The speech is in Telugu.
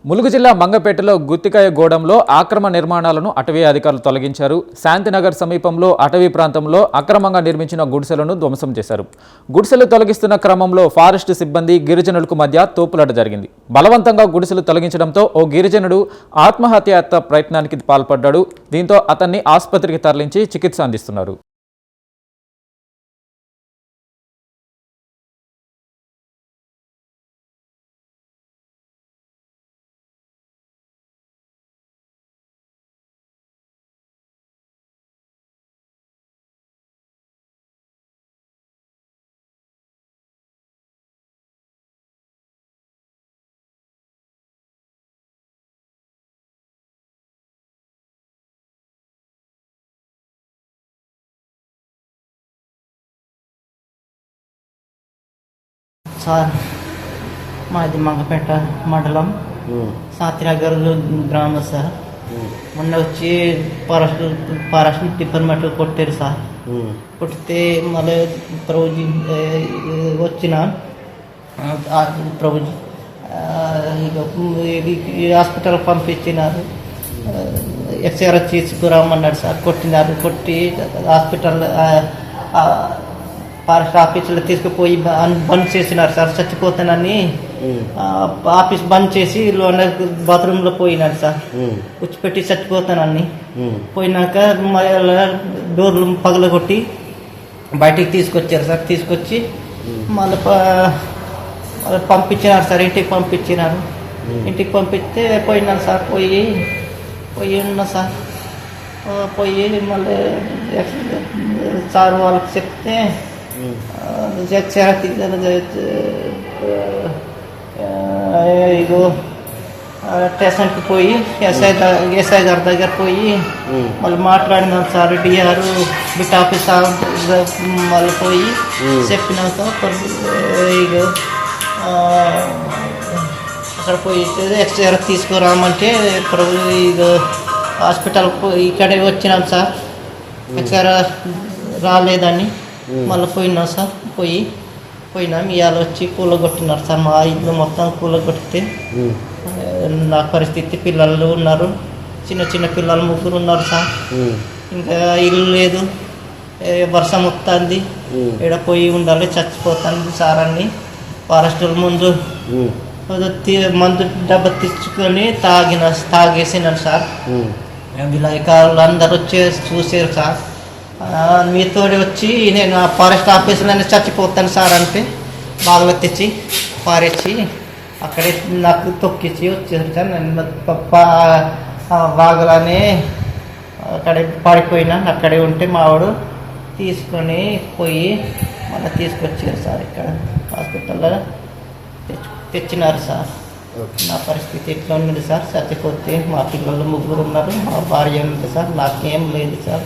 ములుగు జిల్లా మంగపేటలో గుత్తికాయ గోడంలో ఆక్రమ నిర్మాణాలను అటవీ అధికారులు తొలగించారు. శాంతినగర్ సమీపంలో అటవీ ప్రాంతంలో అక్రమంగా నిర్మించిన గుడిసెలను ధ్వంసం చేశారు. గుడిసెలు తొలగిస్తున్న క్రమంలో ఫారెస్ట్ సిబ్బంది గిరిజనులకు మధ్య తోపులాట జరిగింది. బలవంతంగా గుడిసెలు తొలగించడంతో ఓ గిరిజనుడు ఆత్మహత్యాయత్న ప్రయత్నానికి పాల్పడ్డాడు. దీంతో అతన్ని ఆసుపత్రికి తరలించి చికిత్స అందిస్తున్నారు. సార్ మాది మంగపేట మండలం శాంతినగర్ గ్రామం సార్. మొన్న వచ్చి ఫారెస్ట్ డిపార్ట్మెంట్ కొట్టారు సార్. కొట్టితే మళ్ళీ ప్రభుజీ వచ్చిన ప్రభుజీ హాస్పిటల్ పంపించినారు. ఎక్స్రే తీసుకురామన్నాడు సార్. కొట్టినారు. కొట్టి హాస్పిటల్ ఫారెస్ట్ ఆఫీసులో తీసుకుపోయి బంద్ చేసినారు సార్. చచ్చిపోతానని ఆఫీస్ బంద్ చేసి బాత్రూంలో పోయినారు సార్. కూర్చిపెట్టి చచ్చిపోతానని పోయినాక డోర్లు పగలగొట్టి బయటికి తీసుకొచ్చారు సార్. తీసుకొచ్చి మళ్ళీ పంపించినారు సార్. ఇంటికి పంపించినారు. ఇంటికి పంపిస్తే పోయినాను సార్. పోయి ఉన్నా సార్. పోయి మళ్ళీ సార్ వాళ్ళకి చెప్తే ఇగో స్టేషన్కి పోయి ఎస్ఐ గారి దగ్గర పోయి మళ్ళీ మాట్లాడినాం సార్. డిఆర్ బిట్ ఆఫీస్ మళ్ళీ పోయి చెప్పినాక ఇగో అక్కడ పోయి ఎక్స్రే తీసుకురామంటే ఇగో హాస్పిటల్ ఇక్కడే వచ్చినాం సార్. ఎక్స్రే రాలేదని మళ్ళీ పోయినాం సార్. పోయినాం. ఇవాళ వచ్చి కూలగొట్టినారు సార్. మా ఇల్లు మొత్తం కూలగొట్టితే నా పరిస్థితి పిల్లలు ఉన్నారు. చిన్న పిల్లలు 3 ఉన్నారు సార్. ఇంకా ఇల్లు లేదు. వర్షం వస్తుంది. ఇక్కడ పోయి ఉండాలి. చచ్చిపోతాను సార్ అని ఫారెస్ట్ ముందు మందు డబ్బా తెచ్చుకొని తాగేసినాను సార్. విలేకరులు అందరు వచ్చి చూసారు సార్. మీతో వచ్చి నేను ఫారెస్ట్ ఆఫీసులోనే చచ్చిపోతాను సార్ అంటే బాగా తెచ్చి పారేసి అక్కడే నాకు తొక్కించి వచ్చేసారు సార్. నేను బాగలానే అక్కడే పడిపోయినా. అక్కడే ఉంటే మావాడు తీసుకొని పోయి మళ్ళీ తీసుకొచ్చారు సార్. ఇక్కడ హాస్పిటల్లో తెచ్చినారు సార్. నా పరిస్థితి ఎట్లా ఉన్నది సార్. చచ్చిపోతే మా పిల్లలు 3 ఉన్నారు. మా భార్య ఉంది సార్. నాకేం లేదు సార్.